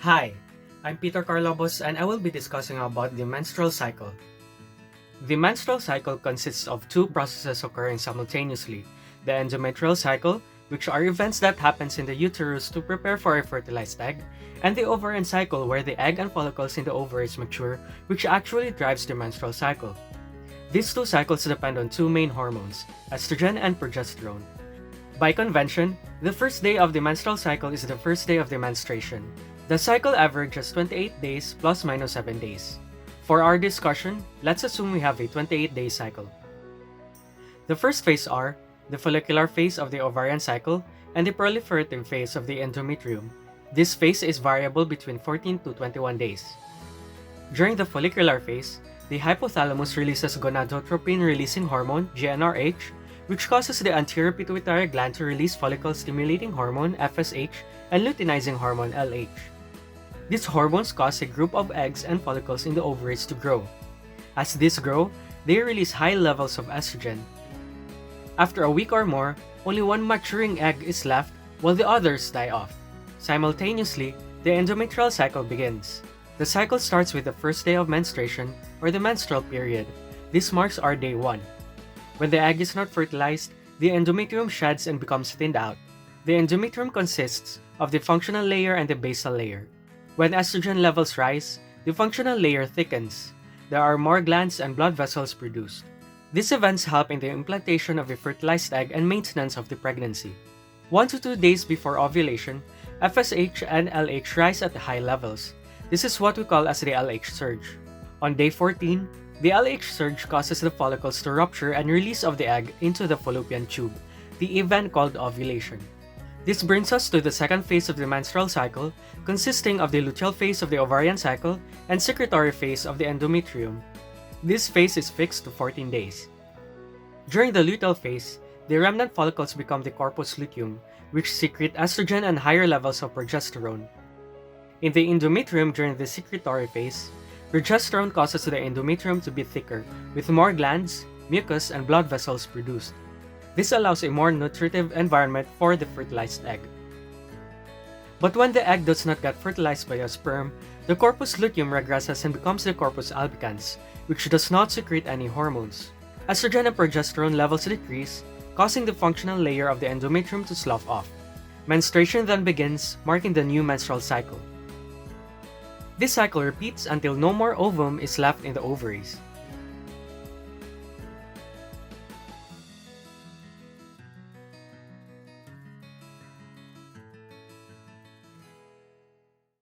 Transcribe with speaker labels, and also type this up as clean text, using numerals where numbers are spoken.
Speaker 1: Hi, I'm Peter Carlobos and I will be discussing about the menstrual cycle. The menstrual cycle consists of two processes occurring simultaneously: the endometrial cycle, which are events that happens in the uterus to prepare for a fertilized egg, and the ovarian cycle where the egg and follicles in the ovaries mature, which actually drives the menstrual cycle. These two cycles depend on two main hormones, estrogen and progesterone. By convention, the first day of the menstrual cycle is the first day of the menstruation. The cycle averages 28 days plus minus 7 days. For our discussion, let's assume we have a 28-day cycle. The first phase are the follicular phase of the ovarian cycle and the proliferative phase of the endometrium. This phase is variable between 14 to 21 days. During the follicular phase, the hypothalamus releases gonadotropin-releasing hormone (GnRH), which causes the anterior pituitary gland to release follicle-stimulating hormone (FSH) and luteinizing hormone (LH). These hormones cause a group of eggs and follicles in the ovaries to grow. As these grow, they release high levels of estrogen. After a week or more, only one maturing egg is left while the others die off. Simultaneously, the endometrial cycle begins. The cycle starts with the first day of menstruation, or the menstrual period. This marks our day 1. When the egg is not fertilized, the endometrium sheds and becomes thinned out. The endometrium consists of the functional layer and the basal layer. When estrogen levels rise, the functional layer thickens. There are more glands and blood vessels produced. These events help in the implantation of a fertilized egg and maintenance of the pregnancy. 1 to 2 days before ovulation, FSH and LH rise at high levels. This is what we call as the LH surge. On day 14, the LH surge causes the follicles to rupture and release of the egg into the fallopian tube, the event called ovulation. This brings us to the second phase of the menstrual cycle, consisting of the luteal phase of the ovarian cycle and secretory phase of the endometrium. This phase is fixed to 14 days. During the luteal phase, the remnant follicles become the corpus luteum, which secrete estrogen and higher levels of progesterone. In the endometrium during the secretory phase, progesterone causes the endometrium to be thicker, with more glands, mucus, and blood vessels produced. This allows a more nutritive environment for the fertilized egg. But when the egg does not get fertilized by a sperm, the corpus luteum regresses and becomes the corpus albicans, which does not secrete any hormones. Estrogen and progesterone levels decrease, causing the functional layer of the endometrium to slough off. Menstruation then begins, marking the new menstrual cycle. This cycle repeats until no more ovum is left in the ovaries.